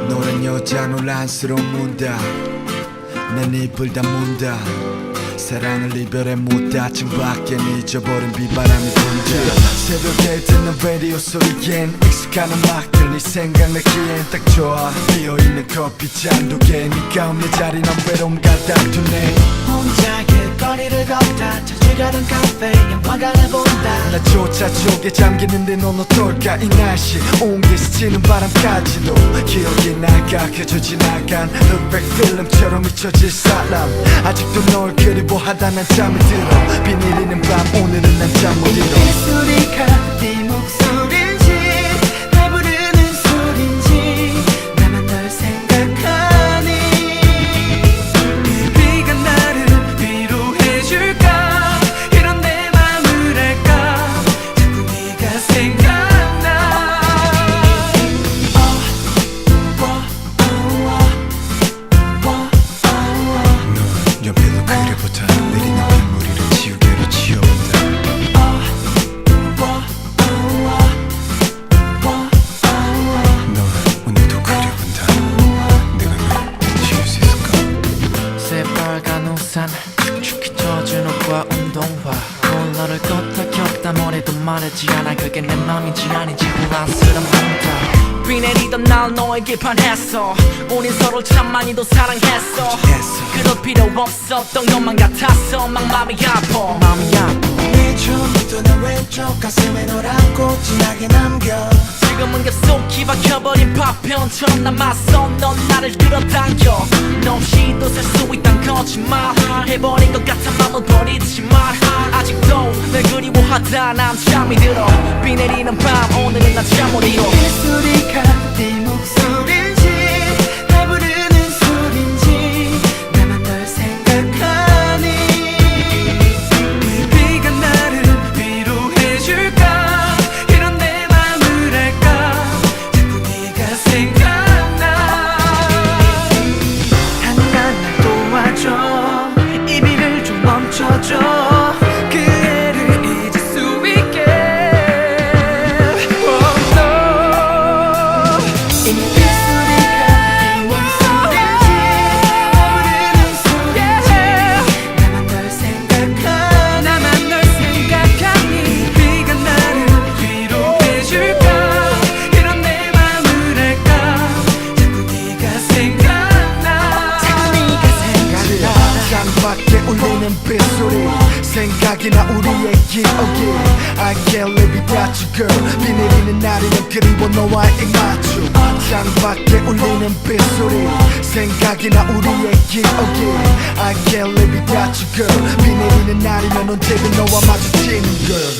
노란 여자 논란스러운 문다 내 입을 다문다 사랑을 이별에 묻다 창밖엔 잊어버린 비바람이 분다 새벽에 듣는 라디오 소리엔 익숙한 음악들 네 생각나기엔 딱 좋아 비어있는 커피잔 두 개 네가 없는 자리 난 외로움 가닥두네 혼자 길거리를 걷다 자주 가던 카페에 화관을 본다 나조차 속에 잠기는데 넌 어떨까 이 날씨 온기 스치는 바람까지도 기억이 나가 그저 지나간 흑백 필름처럼 잊혀질 사람 아직도 널 그리워하다 난 잠이 들어 비 내리는 밤 오늘은 난 잠 못 이뤄 이 소리가 네 목소리인지 날 부르는 소리인지 나만 널 생각하니 이 비가 나를 위로해줄까 이런 내 맘을 알까 자꾸 네가 생각나 넌 옆에도 그래부터 내리는 빗물이를 지우개로 지워본다 넌 오늘도 그려본다 내가 널 지울 수 있을까 새빨간 우산 축축히 젖은 옷과 운동화 콜러를 껐다 켰다 뭐래도 말하지 않아 그게 내 맘인지 아닌지 불안스러운다 비 내리던 날 너에게 반했어 우린 서로 참 많이도 사랑했어 그럴 필요 없었던 것만 같았어 막 마음이 아파 네 처음부터 내 왼쪽 가슴에 널 안고 진하게 남겨 지금은 겹속이 박혀버린 파편처럼 남았어 넌 나를 끌어당겨 너 없이도 살 수 있단 거짓말 해버린 것 같아 맘을 버리지 말 아직도 널 그리워하다 난 잠이 들어 비 내리는 밤 오늘은 난 잠 못 이뤄 이 소리가 네 목소리인지 날 부르는 소리인지 나만 널 생각하니 이 비가 나를 위로해줄까 이런 내 맘을 알까 자꾸 네가 생각나 하늘아 날 도와줘 이 비를 좀 멈춰줘 그 애를 잊을 수 있게 이미 그 소리가 네 목소리인지 날 부르는 소리인지 나만 널 생각하니 이 비가 나를 위로해줄까 이런 내 맘을 알까 자꾸 네가 생각나 창밖에 울리는 빗소리 생각이나 우리의 기억이 I can't live without you girl 비 내리는 날이면 그리워 너와의 입맞춤 창밖에 울리는 빗소리 생각이나 우리의 기억이 I can't live without you girl 비 내리는 날이면 언제든 너와 마주치는 girl